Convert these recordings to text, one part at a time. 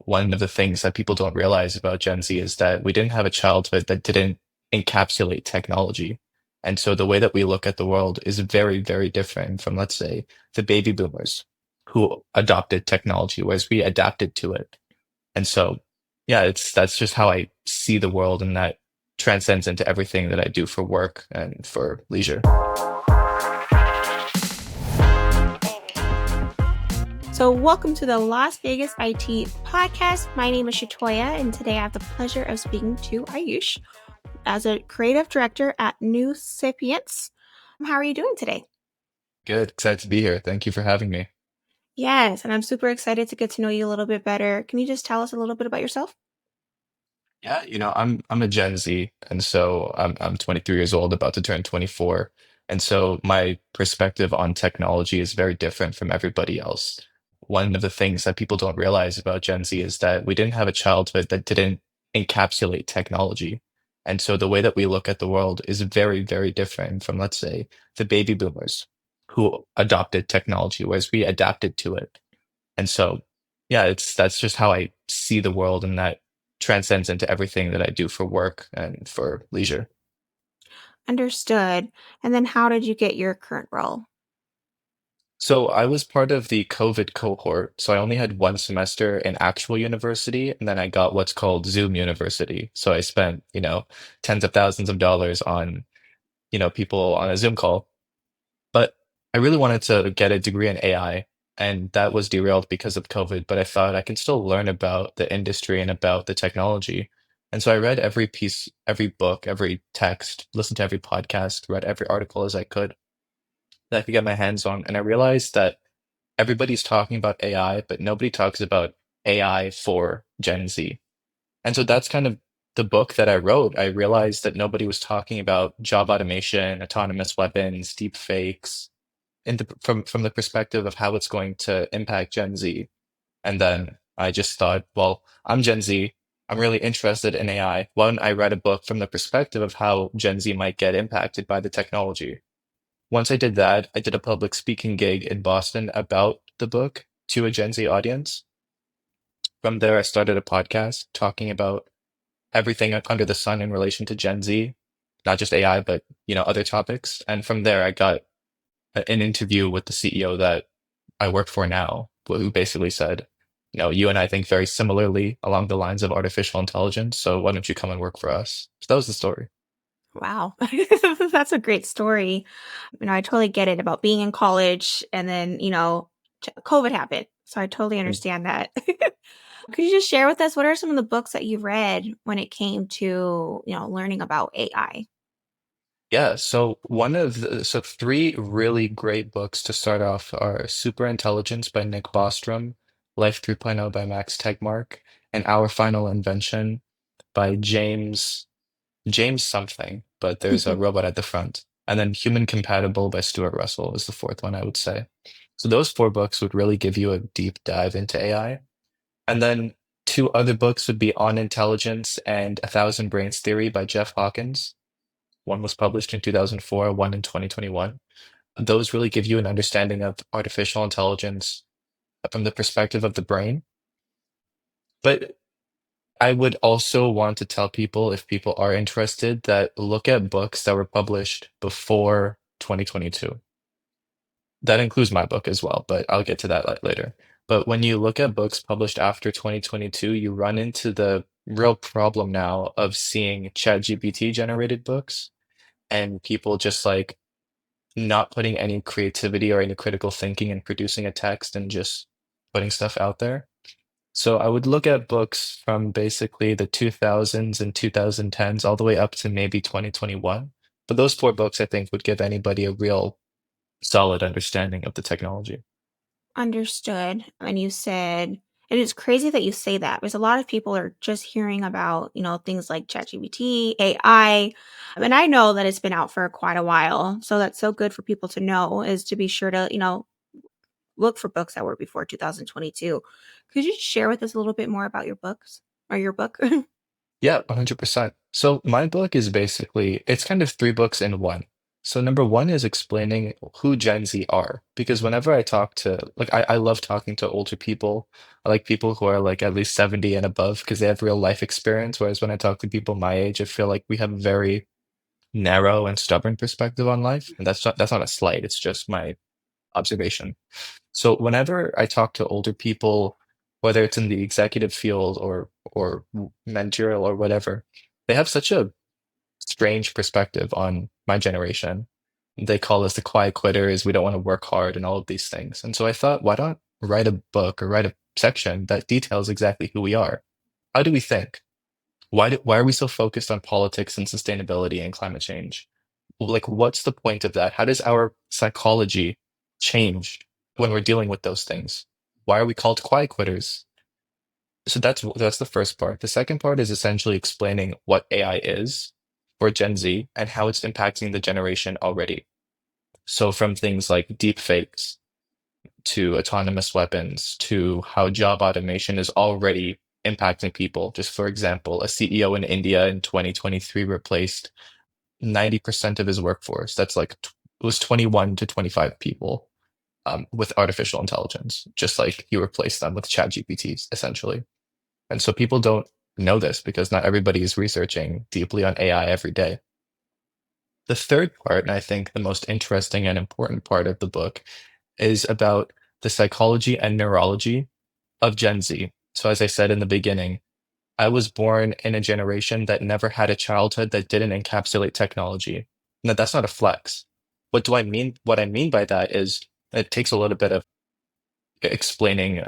one of the things that people don't realize about Gen Z is that we didn't have a childhood that didn't encapsulate technology. And so the way that we look at the world is very, very different from, let's say, the baby boomers who adopted technology, whereas we adapted to it. And so, yeah, that's just how I see the world, and that transcends into everything that I do for work and for leisure. So, welcome to the Las Vegas IT podcast. My name is Shatoya, and today I have the pleasure of speaking to Ayush as a creative director at New Sapiens. How are you doing today? Good, excited to be here. Thank you for having me. Yes, and I'm super excited to get to know you a little bit better. Can you just tell us a little bit about yourself? Yeah, I'm a Gen Z, and so I'm 23 years old, about to turn 24. And so my perspective on technology is very different from everybody else. One of the things that people don't realize about Gen Z is that we didn't have a childhood that didn't encapsulate technology. And so the way that we look at the world is very, very different from, let's say, the baby boomers who adopted technology, whereas we adapted to it. And so, yeah, that's just how I see the world, and that transcends into everything that I do for work and for leisure. Understood. And then how did you get your current role? So I was part of the COVID cohort. So I only had one semester in actual university, and then I got what's called Zoom University. So I spent, tens of thousands of dollars on, people on a Zoom call. But I really wanted to get a degree in AI, and that was derailed because of COVID. But I thought I can still learn about the industry and about the technology. And so I read every piece, every book, every text, listened to every podcast, read every article as I could that I could get my hands on. And I realized that everybody's talking about AI, but nobody talks about AI for Gen Z. And so that's kind of the book that I wrote. I realized that nobody was talking about job automation, autonomous weapons, deep fakes, from the perspective of how it's going to impact Gen Z. And then I just thought, well, I'm Gen Z. I'm really interested in AI. Why don't I write a book from the perspective of how Gen Z might get impacted by the technology? Once I did that, I did a public speaking gig in Boston about the book to a Gen Z audience. From there, I started a podcast talking about everything under the sun in relation to Gen Z, not just AI, but other topics. And from there, I got an interview with the CEO that I work for now, who basically said, you and I think very similarly along the lines of artificial intelligence. So why don't you come and work for us? So that was the story. Wow. That's a great story. I totally get it about being in college and then, COVID happened. So I totally Mm. understand that. Could you just share with us what are some of the books that you've read when it came to, learning about AI? Yeah, so three really great books to start off are Super Intelligence by Nick Bostrom, Life 3.0 by Max Tegmark, and Our Final Invention by James something, but there's a robot at the front. And then Human Compatible by Stuart Russell is the fourth one, I would say. So those four books would really give you a deep dive into AI. And then two other books would be On Intelligence and A Thousand Brains Theory by Jeff Hawkins. One was published in 2004, one in 2021. Those really give you an understanding of artificial intelligence from the perspective of the brain. But I would also want to tell people, if people are interested, that look at books that were published before 2022. That includes my book as well, but I'll get to that later. But when you look at books published after 2022, you run into the real problem now of seeing ChatGPT generated books and people just like not putting any creativity or any critical thinking in producing a text and just putting stuff out there. So I would look at books from basically the 2000s and 2010s all the way up to maybe 2021. But those four books, I think, would give anybody a real solid understanding of the technology. Understood. And you said, and it's crazy that you say that because a lot of people are just hearing about, things like ChatGPT, AI. And I know that it's been out for quite a while. So that's so good for people to know is to be sure to, look for books that were before 2022. Could you share with us a little bit more about your books or your book? Yeah, 100%. So my book is basically, it's kind of three books in one. So number one is explaining who Gen Z are. Because whenever I talk to like I love talking to older people. I like people who are like at least 70 and above because they have real life experience. Whereas when I talk to people my age, I feel like we have a very narrow and stubborn perspective on life. And that's not a slight, it's just my observation. So whenever I talk to older people, whether it's in the executive field or managerial or whatever, they have such a strange perspective on my generation. They call us the quiet quitters, we don't want to work hard and all of these things. And so I thought, why not write a book or write a section that details exactly who we are? How do we think? Why are we so focused on politics and sustainability and climate change? Like, what's the point of that? How does our psychology change when we're dealing with those things? Why are we called quiet quitters? So that's the first part. The second part is essentially explaining what AI is for Gen Z and how it's impacting the generation already. So from things like deep fakes to autonomous weapons to how job automation is already impacting people. Just for example, a CEO in India in 2023 replaced 90% of his workforce. That's like it was 21 to 25 people with artificial intelligence, just like you replace them with chat GPTs, essentially. And so people don't know this because not everybody is researching deeply on AI every day. The third part, and I think the most interesting and important part of the book, is about the psychology and neurology of Gen Z. So, as I said in the beginning, I was born in a generation that never had a childhood that didn't encapsulate technology. Now, that's not a flex. What do I mean? What I mean by that is it takes a little bit of explaining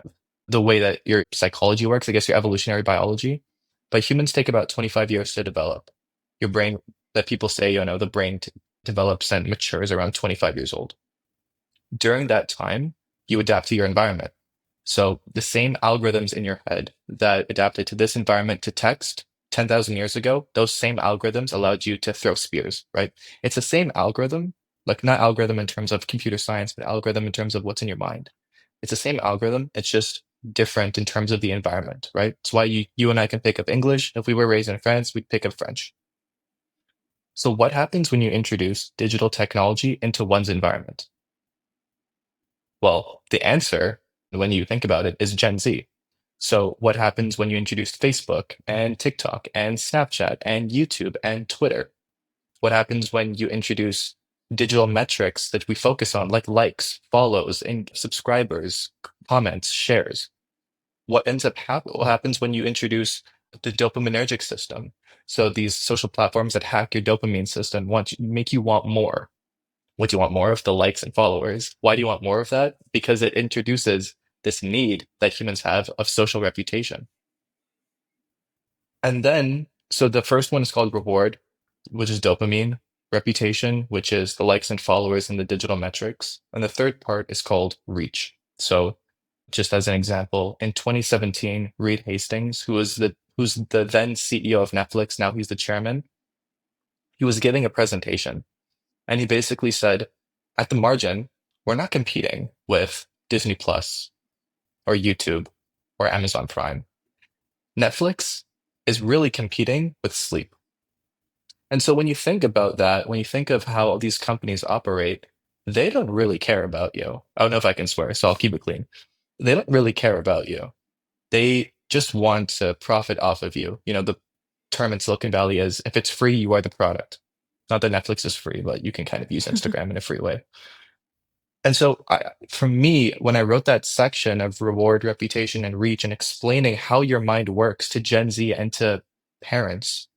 the way that your psychology works, I guess your evolutionary biology. But humans take about 25 years to develop. Your brain, that people say, the brain develops and matures around 25 years old. During that time, you adapt to your environment. So the same algorithms in your head that adapted to this environment to text 10,000 years ago, those same algorithms allowed you to throw spears, right? It's the same algorithm, like not algorithm in terms of computer science, but algorithm in terms of what's in your mind. It's the same algorithm. It's just different in terms of the environment, right? It's why you and I can pick up English. If we were raised in France, we'd pick up French. So what happens when you introduce digital technology into one's environment? Well, the answer, when you think about it, is Gen Z. So, what happens when you introduce Facebook and TikTok and Snapchat and YouTube and Twitter? What happens when you introduce digital metrics that we focus on, like likes, follows, and subscribers, comments, shares? What happens when you introduce the dopaminergic system? So, these social platforms that hack your dopamine system make you want more. What do you want more of? The likes and followers. Why do you want more of that? Because it introduces this need that humans have of social reputation. And then, so the first one is called reward, which is dopamine, reputation, which is the likes and followers and the digital metrics. And the third part is called reach. So, just as an example, in 2017, Reed Hastings, who's the then CEO of Netflix, now he's the chairman, he was giving a presentation. And he basically said, at the margin, we're not competing with Disney Plus or YouTube or Amazon Prime. Netflix is really competing with sleep. And so when you think about that, when you think of how these companies operate, they don't really care about you. I don't know if I can swear, so I'll keep it clean. They don't really care about you. They just want to profit off of you. The term in Silicon Valley is if it's free, you are the product. Not that Netflix is free, but you can kind of use Instagram in a free way. And so, for me, when I wrote that section of reward, reputation, and reach, and explaining how your mind works to Gen Z and to parents,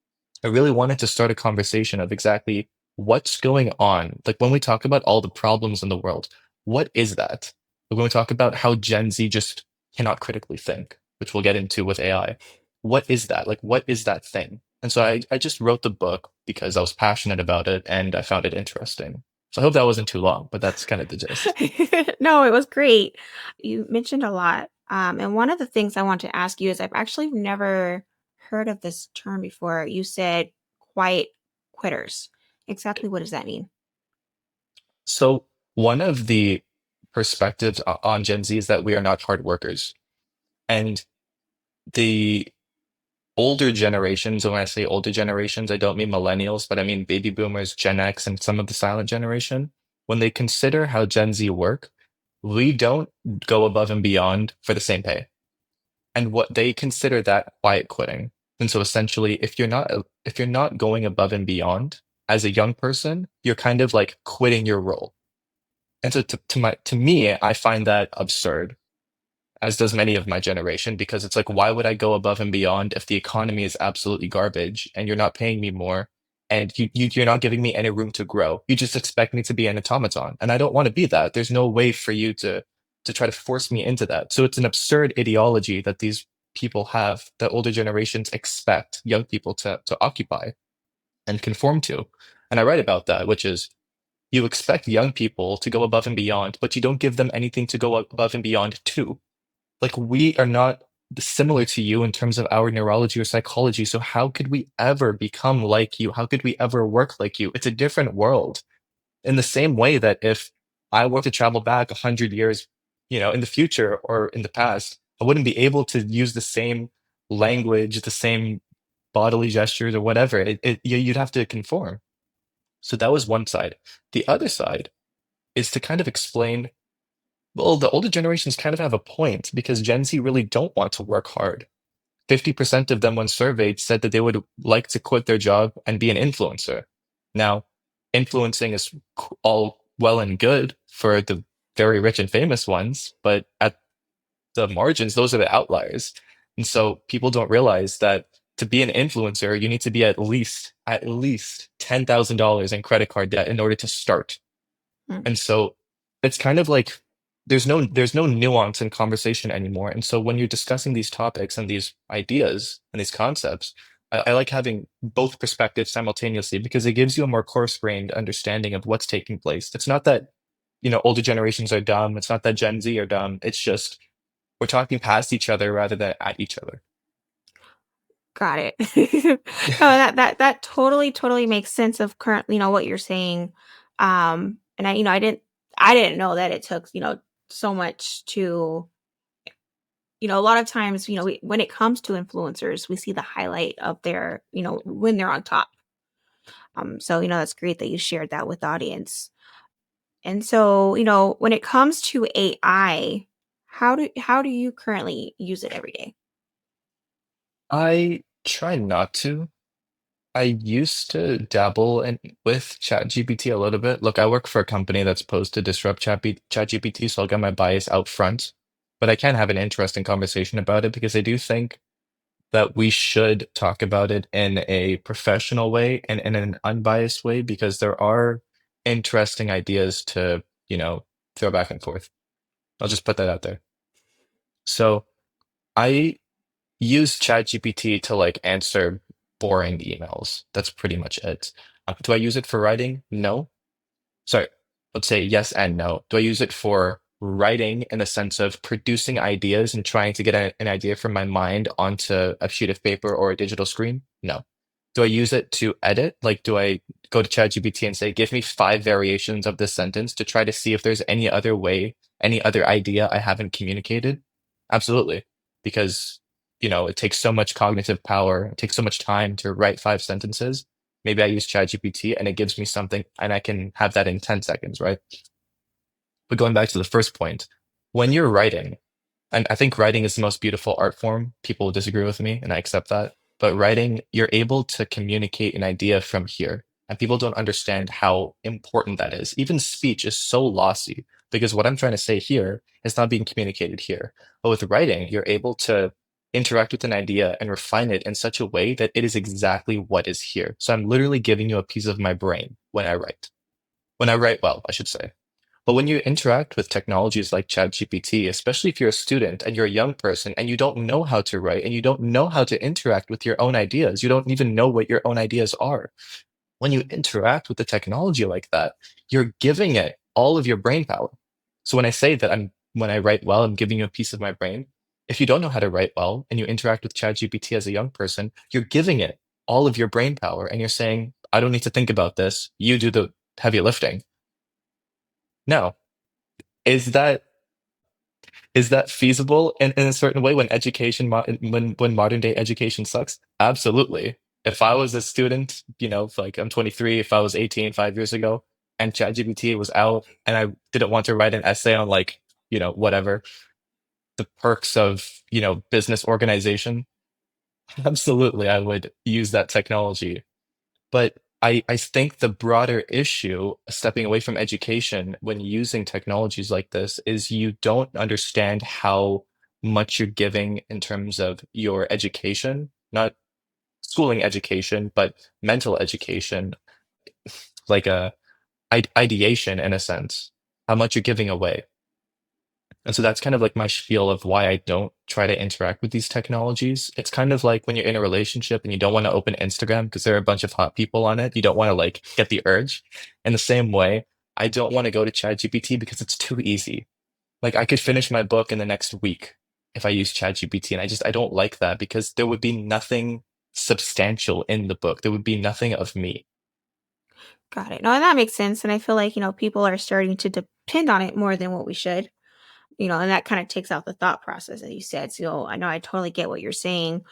I really wanted to start a conversation of exactly what's going on. Like when we talk about all the problems in the world, what is that? Like when we talk about how Gen Z just cannot critically think, which we'll get into with AI, what is that? Like, what is that thing? And so I just wrote the book because I was passionate about it and I found it interesting. So I hope that wasn't too long, but that's kind of the gist. No, it was great. You mentioned a lot. And one of the things I want to ask you is I've actually never heard of this term before. You said quiet quitters. Exactly what does that mean? So one of the perspectives on Gen Z is that we are not hard workers. And the older generations, and when I say older generations, I don't mean millennials, but I mean baby boomers, Gen X, and some of the silent generation, when they consider how Gen Z work, we don't go above and beyond for the same pay. And what they consider that quiet quitting. And so essentially, if you're not going above and beyond as a young person, you're kind of like quitting your role. And so to me, I find that absurd, as does many of my generation, because it's like, why would I go above and beyond if the economy is absolutely garbage and you're not paying me more and you're not giving me any room to grow? You just expect me to be an automaton, and I don't want to be that. There's no way for you to try to force me into that. So it's an absurd ideology that these people have, that older generations expect young people to occupy and conform to. And I write about that, which is you expect young people to go above and beyond, but you don't give them anything to go above and beyond to. Like, we are not similar to you in terms of our neurology or psychology. So how could we ever become like you? How could we ever work like you? It's a different world. In the same way that if I were to travel back 100 years, in the future or in the past, I wouldn't be able to use the same language, the same bodily gestures or whatever. You'd have to conform. So that was one side. The other side is to kind of explain, well, the older generations kind of have a point because Gen Z really don't want to work hard. 50% of them, when surveyed, said that they would like to quit their job and be an influencer. Now, influencing is all well and good for the very rich and famous ones, but at the margins, those are the outliers. And so people don't realize that to be an influencer, you need to be at least $10,000 in credit card debt in order to start. Mm. And so it's kind of like there's no nuance in conversation anymore. And so when you're discussing these topics and these ideas and these concepts, I like having both perspectives simultaneously because it gives you a more coarse-grained understanding of what's taking place. It's not that, older generations are dumb. It's not that Gen Z are dumb. It's just we're talking past each other rather than at each other. Got it. No, that totally makes sense of current, what you're saying. And I didn't know that it took, so much to, a lot of times, when it comes to influencers, we see the highlight of their, when they're on top. So, that's great that you shared that with the audience. And so, when it comes to AI, how do you currently use it every day? I try not to. I used to dabble with ChatGPT a little bit. Look, I work for a company that's supposed to disrupt ChatGPT, so I'll get my bias out front. But I can have an interesting conversation about it because I do think that we should talk about it in a professional way and in an unbiased way because there are interesting ideas to, throw back and forth. I'll just put that out there. So I use ChatGPT to like answer boring emails. That's pretty much it. Do I use it for writing? No. Sorry, let's say yes and no. Do I use it for writing in the sense of producing ideas and trying to get an idea from my mind onto a sheet of paper or a digital screen? No. Do I use it to edit? Like, do I go to ChatGPT and say, give me 5 variations of this sentence to try to see if there's any other way, any other idea I haven't communicated? Absolutely. Because, it takes so much cognitive power, it takes so much time to write 5 sentences. Maybe I use ChatGPT and it gives me something and I can have that in 10 seconds, right? But going back to the first point, when you're writing, and I think writing is the most beautiful art form. People disagree with me, and I accept that. But writing, you're able to communicate an idea from here. And people don't understand how important that is. Even speech is so lossy because what I'm trying to say here is not being communicated here. But with writing, you're able to interact with an idea and refine it in such a way that it is exactly what is here. So I'm literally giving you a piece of my brain when I write. When I write well, I should say. But when you interact with technologies like ChatGPT, especially if you're a student and you're a young person and you don't know how to write and you don't know how to interact with your own ideas, you don't even know what your own ideas are. When you interact with the technology like that, you're giving it all of your brain power. So when I write well, I'm giving you a piece of my brain. If you don't know how to write well and you interact with ChatGPT as a young person, you're giving it all of your brain power and you're saying, I don't need to think about this. You do the heavy lifting. No. Is that feasible in a certain way when when modern day education sucks? Absolutely. If I was a student, like I'm 23, if I was 18 5 years ago, and ChatGPT was out, and I didn't want to write an essay on like, whatever, the perks of, business organization, absolutely, I would use that technology. But I think the broader issue, stepping away from education when using technologies like this, is you don't understand how much you're giving in terms of your education, not schooling education, but mental education, like a ideation in a sense, how much you're giving away. And so that's kind of like my spiel of why I don't try to interact with these technologies. It's kind of like when you're in a relationship and you don't want to open Instagram because there are a bunch of hot people on it. You don't want to like get the urge. In the same way, I don't want to go to ChatGPT because it's too easy. Like I could finish my book in the next week if I use ChatGPT, and I don't like that because there would be nothing substantial in the book. There would be nothing of me. Got it. No, and that makes sense. And I feel like, people are starting to depend on it more than what we should, and that kind of takes out the thought process that you said. So I know I totally get what you're saying.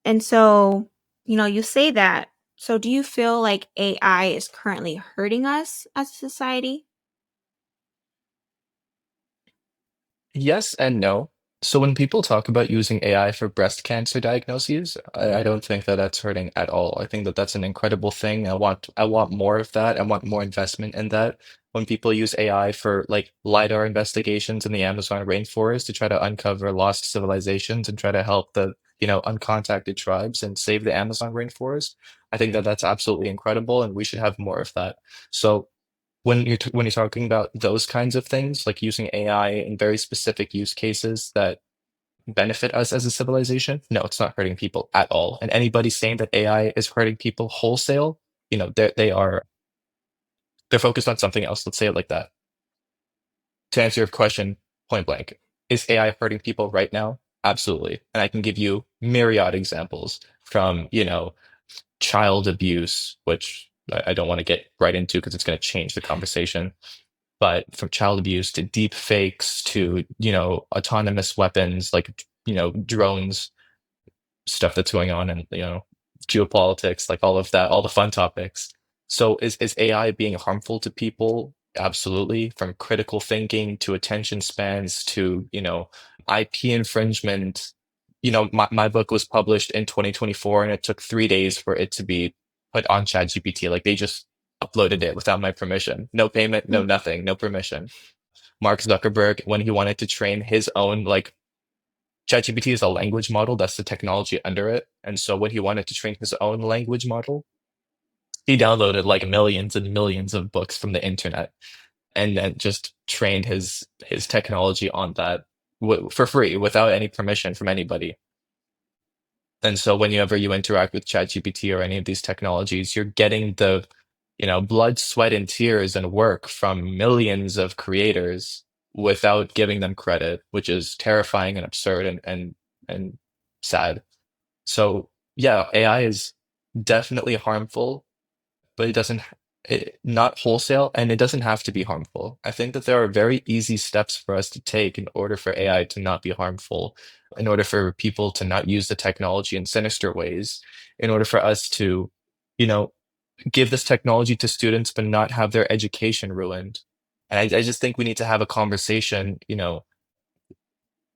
And so, you say that. So do you feel like AI is currently hurting us as a society? Yes and no. So when people talk about using AI for breast cancer diagnoses, I don't think that that's hurting at all. I think that that's an incredible thing. I want more of that. I want more investment in that. When people use AI for like LiDAR investigations in the Amazon rainforest to try to uncover lost civilizations and try to help the, uncontacted tribes and save the Amazon rainforest, I think that that's absolutely incredible, and we should have more of that. So when you're talking about those kinds of things, like using AI in very specific use cases that benefit us as a civilization, no, it's not hurting people at all. And anybody saying that AI is hurting people wholesale, they're focused on something else. Let's say it like that. To answer your question, point blank, is AI hurting people right now? Absolutely. And I can give you myriad examples from, child abuse, which I don't want to get right into because it's going to change the conversation, but from child abuse to deep fakes to, autonomous weapons like, drones, stuff that's going on, and, geopolitics, like all of that, all the fun topics. So is AI being harmful to people? Absolutely. From critical thinking to attention spans to, IP infringement. My book was published in 2024 and it took 3 days for it to be put on ChatGPT. Like they just uploaded it without my permission. No payment, no Mm. nothing, no permission. Mark Zuckerberg, when he wanted to train his own, like ChatGPT is a language model, that's the technology under it. And so when he wanted to train his own language model, he downloaded like millions and millions of books from the internet and then just trained his technology on that for free without any permission from anybody. And so whenever you interact with ChatGPT or any of these technologies, you're getting the, blood, sweat, and tears and work from millions of creators without giving them credit, which is terrifying and absurd and sad. So yeah, AI is definitely harmful, but not wholesale, and it doesn't have to be harmful. I think that there are very easy steps for us to take in order for AI to not be harmful, in order for people to not use the technology in sinister ways, in order for us to, you know, give this technology to students but not have their education ruined. And I just think we need to have a conversation,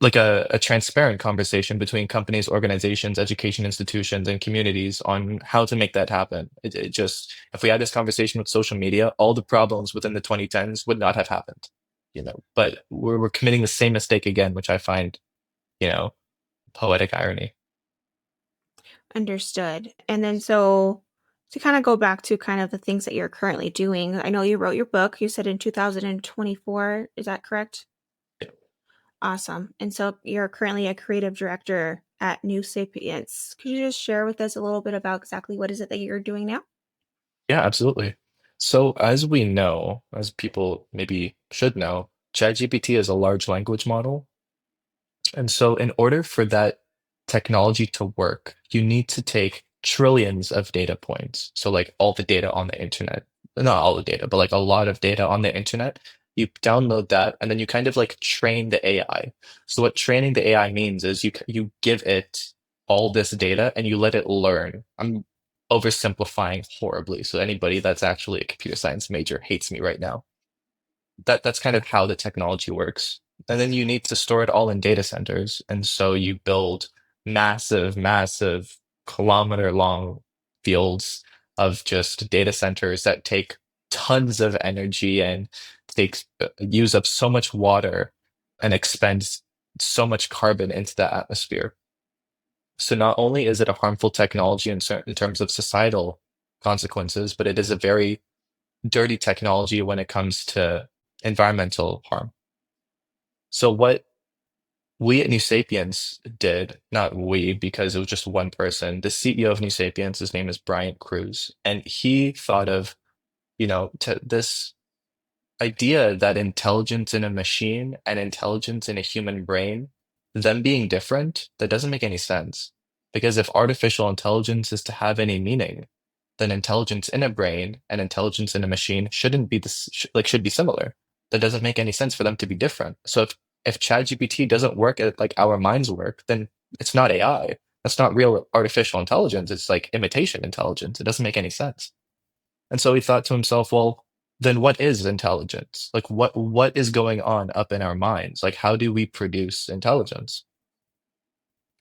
like a transparent conversation between companies, organizations, education institutions, and communities on how to make that happen. It just, if we had this conversation with social media, all the problems within the 2010s would not have happened, but we're committing the same mistake again, which I find, you know, poetic irony. Understood. And then so to kind of go back to kind of the things that you're currently doing, I know you wrote your book, you said in 2024, is that correct? Awesome. And so you're currently a creative director at New Sapiens. Could you just share with us a little bit about exactly what is it that you're doing now? Yeah, absolutely. So as we know, as people maybe should know, ChatGPT is a large language model. And so, in order for that technology to work, you need to take trillions of data points. So, like all the data on the internet, not all the data, but like a lot of data on the internet. You download that, and then you kind of like train the AI. So, what training the AI means is you give it. all this data and you let it learn. I'm oversimplifying horribly, so anybody that's actually a computer science major hates me right now. That's kind of how the technology works. And then you need to store it all in data centers. And so you build massive, massive kilometer long fields of just data centers that take tons of energy and use up so much water and expend so much carbon into the atmosphere. So not only is it a harmful technology in terms of societal consequences, but it is a very dirty technology when it comes to environmental harm. So what we at New Sapiens did, not we, because it was just one person, the CEO of New Sapiens, his name is Bryant Cruz, and he thought of, this idea that intelligence in a machine and intelligence in a human brain, them being different, that doesn't make any sense. Because if artificial intelligence is to have any meaning, then intelligence in a brain and intelligence in a machine shouldn't be should be similar. That doesn't make any sense for them to be different. So if ChatGPT doesn't work like our minds work, then it's not AI. That's not real artificial intelligence. It's like imitation intelligence. It doesn't make any sense. And so he thought to himself, well, then what is intelligence? Like what is going on up in our minds? Like how do we produce intelligence?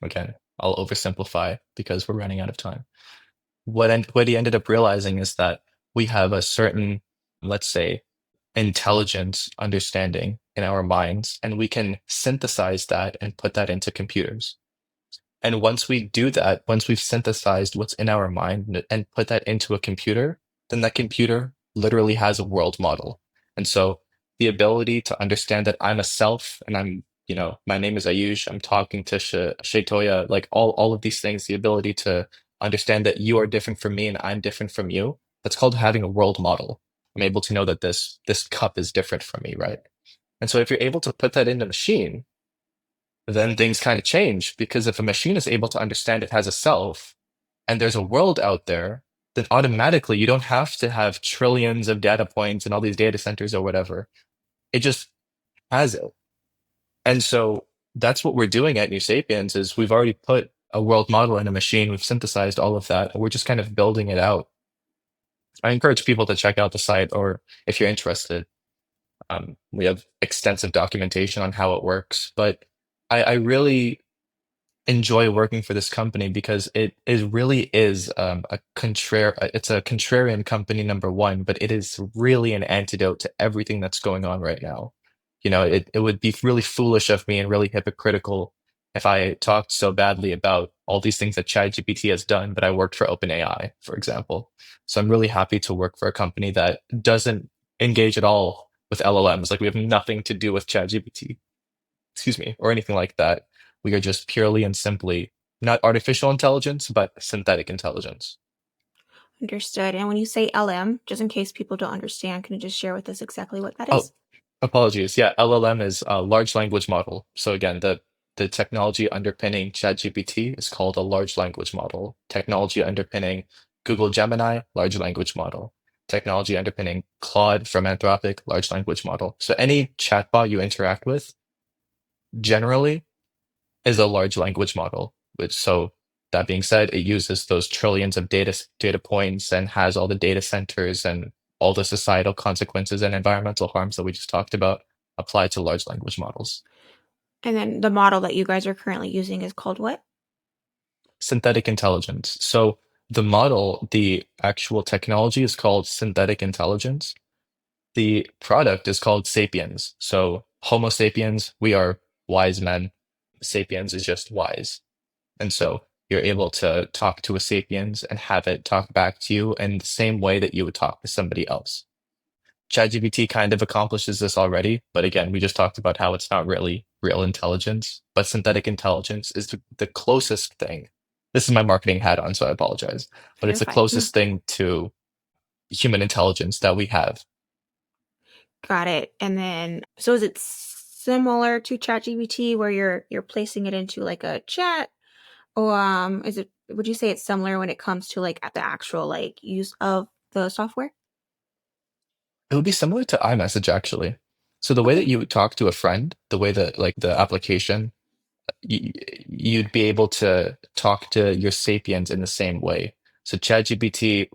Again, I'll oversimplify because we're running out of time. What he ended up realizing is that we have a certain, let's say, intelligence understanding in our minds, and we can synthesize that and put that into computers. And once we do that, once we've synthesized what's in our mind and put that into a computer, then that computer literally has a world model. And so the ability to understand that I'm a self and my name is Ayush, I'm talking to Shetoya, like all of these things, the ability to understand that you are different from me and I'm different from you, that's called having a world model. I'm able to know that this cup is different from me, right? And so if you're able to put that in a machine, then things kind of change because if a machine is able to understand it has a self and there's a world out there, then automatically you don't have to have trillions of data points and all these data centers or whatever. It just has it. And so that's what we're doing at New Sapiens is we've already put a world model in a machine, we've synthesized all of that, and we're just kind of building it out. I encourage people to check out the site or if you're interested. We have extensive documentation on how it works, but I really enjoy working for this company because it really is it's a contrarian company number one, but it is really an antidote to everything that's going on right now. It would be really foolish of me and really hypocritical if I talked so badly about all these things that ChatGPT has done, but I worked for OpenAI, for example. So I'm really happy to work for a company that doesn't engage at all with LLMs. Like we have nothing to do with ChatGPT, excuse me, or anything like that. We are just purely and simply not artificial intelligence, but synthetic intelligence. Understood. And when you say LM, just in case people don't understand, can you just share with us exactly what that Oh, is? apologies. Yeah, LLM is a large language model. So again, the technology underpinning ChatGPT is called a large language model. Technology underpinning Google Gemini, large language model. Technology underpinning Claude from Anthropic, large language model. So any chatbot you interact with generally is a large language model. Which so that being said, it uses those trillions of data points and has all the data centers and all the societal consequences and environmental harms that we just talked about applied to large language models. And then the model that you guys are currently using is called what? Synthetic intelligence. So the actual technology is called synthetic intelligence. The product is called Sapiens. So Homo sapiens, we are wise men. Sapiens is just wise. And so you're able to talk to a sapiens and have it talk back to you in the same way that you would talk to somebody else. ChatGPT kind of accomplishes this already, but again, we just talked about how it's not really real intelligence, but synthetic intelligence is the closest thing. This is my marketing hat on, so I apologize, but it's You're the fine. closest thing to human intelligence that we have. Got it. And then, so is it similar to ChatGPT where you're placing it into like a chat, or is it? Would you say it's similar when it comes to like at the actual like use of the software? It would be similar to iMessage actually. So the way Okay. that you would talk to a friend, the way that like the application y- you'd be able to talk to your Sapiens in the same way. So ChatGPT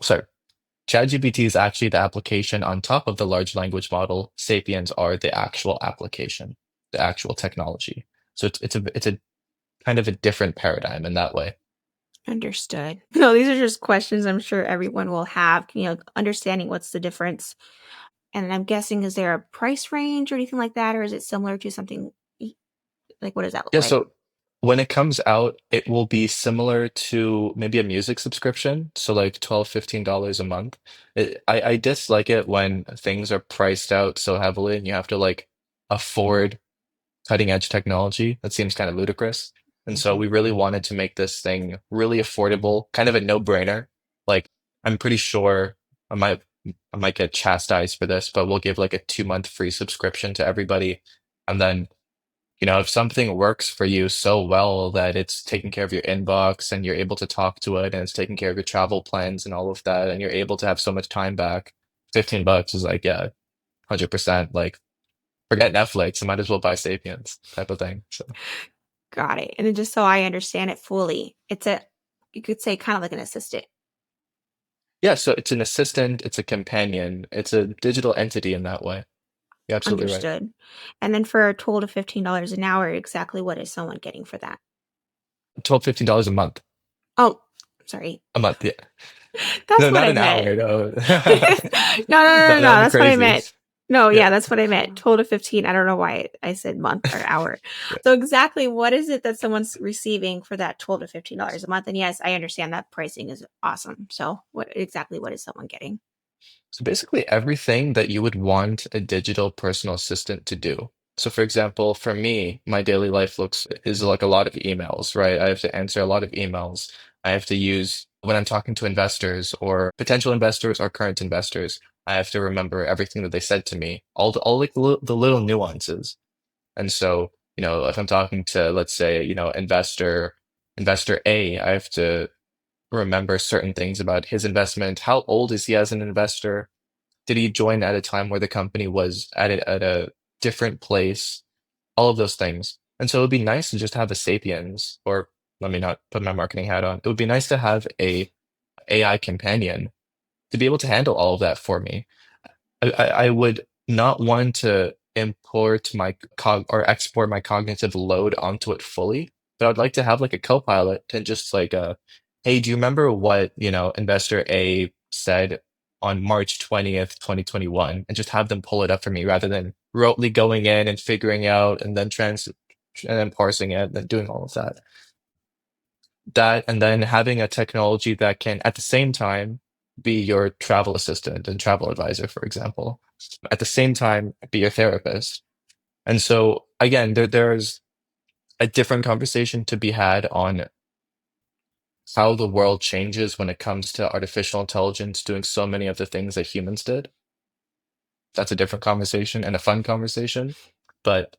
is actually the application on top of the large language model. Sapiens are the actual application, the actual technology. So it's a kind of a different paradigm in that way. Understood. No, these are just questions I'm sure everyone will have, understanding what's the difference. And I'm guessing, is there a price range or anything like that? Or is it similar to something like, what does that look Yeah, like? so when it comes out, it will be similar to maybe a music subscription. So like 12, $15 a month. I dislike it when things are priced out so heavily and you have to like afford cutting edge technology. That seems kind of ludicrous. And so Mhm. we really wanted to make this thing really affordable, kind of a no-brainer. Like I'm pretty sure I might I might get chastised for this, but we'll give like a 2 month free subscription to everybody. And then if something works for you so well that it's taking care of your inbox and you're able to talk to it and it's taking care of your travel plans and all of that, and you're able to have so much time back, $15 is like, yeah, 100%. Like, forget Netflix, I might as well buy Sapiens type of thing. So, Got it. And then just so I understand it fully, you could say kind of like an assistant. yeah, so it's an assistant, it's a companion, it's a digital entity in that way. You're absolutely right. Understood. And then for 12 to $15 an hour, exactly what is someone getting for that? 12, $15 a month. Oh, sorry. A month, yeah. That's No, what not I an meant. hour, no. No, no, no, no, That would be that's what I crazy. meant. No, Yeah. yeah, that's what I meant. 12 to 15. I don't know why I said month or hour. So exactly what is it that someone's receiving for that 12 to $15 a month? And yes, I understand that pricing is awesome. So what is someone getting? So basically everything that you would want a digital personal assistant to do. So for example, for me, my daily life looks is like a lot of emails, right? I have to answer a lot of emails. I have to use when I'm talking to investors or potential investors or current investors, I have to remember everything that they said to me, all like the little nuances. And so, if I'm talking to, let's say, investor A, I have to remember certain things about his investment. How old is he as an investor? Did he join at a time where the company was at a different place? All of those things. And so it would be nice to just have a Sapiens, or let me not put my marketing hat on. It would be nice to have a AI companion to be able to handle all of that for me. I would not want to import my export my cognitive load onto it fully, but I'd like to have like a co-pilot and just like hey, do you remember what, investor A said on March 20th, 2021, and just have them pull it up for me rather than rotely going in and figuring out and then and then parsing it and then doing all of that. That and then having a technology that can at the same time be your travel assistant and travel advisor, for example, at the same time be your therapist. And so again, there's a different conversation to be had on how the world changes when it comes to artificial intelligence doing so many of the things that humans did. That's a different conversation and a fun conversation. But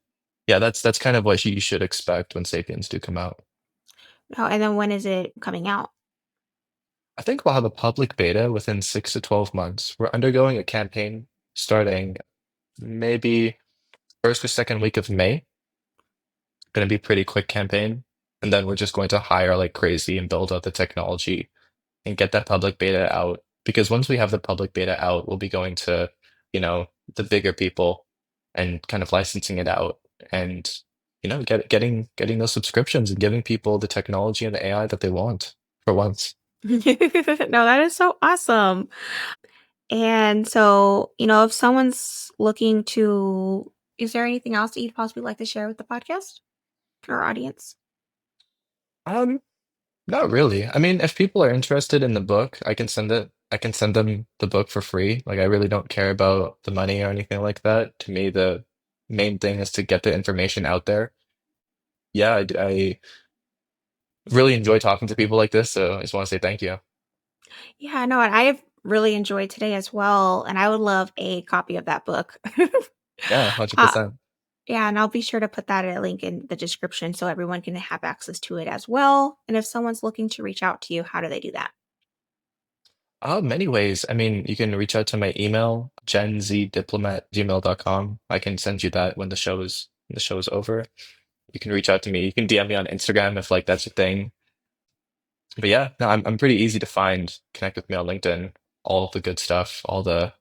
yeah, that's kind of what you should expect when Sapiens do come out. Oh, and then when is it coming out? I think we'll have a public beta within 6 to 12 months. We're undergoing a campaign starting maybe first or second week of May. Going to be pretty quick campaign. And then we're just going to hire like crazy and build out the technology and get that public beta out. Because once we have the public beta out, we'll be going to, the bigger people and kind of licensing it out and, getting those subscriptions and giving people the technology and the AI that they want for once. No, that is so awesome. And so, if someone's looking to, is there anything else that you'd possibly like to share with the podcast or audience? Um, Not really. I mean, if people are interested in the book, I can send it. I can send them the book for free. Like, I really don't care about the money or anything like that. To me, the main thing is to get the information out there. Yeah, I really enjoy talking to people like this, so I just want to say thank you. Yeah, no, and I have really enjoyed today as well. And I would love a copy of that book. Yeah, uh, 100%. yeah, and I'll be sure to put that a link in the description so everyone can have access to it as well. And if someone's looking to reach out to you, how do they do that? Many ways. I mean, you can reach out to my email, genzdiplomat@gmail.com. I can send you that when the show is over. you can reach out to me. You can DM me on Instagram if like that's your thing. But yeah, no, I'm pretty easy to find. Connect with me on LinkedIn. All of the good stuff, all the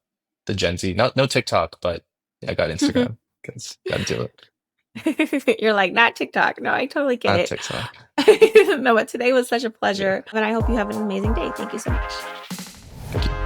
Gen Z. Not no TikTok, but yeah, I got Instagram because gotta do it. You're like, not TikTok. No, I totally get Not it. TikTok. No, but today was such a Yeah. pleasure. And I hope you have an amazing day. Thank you so much. Thank you.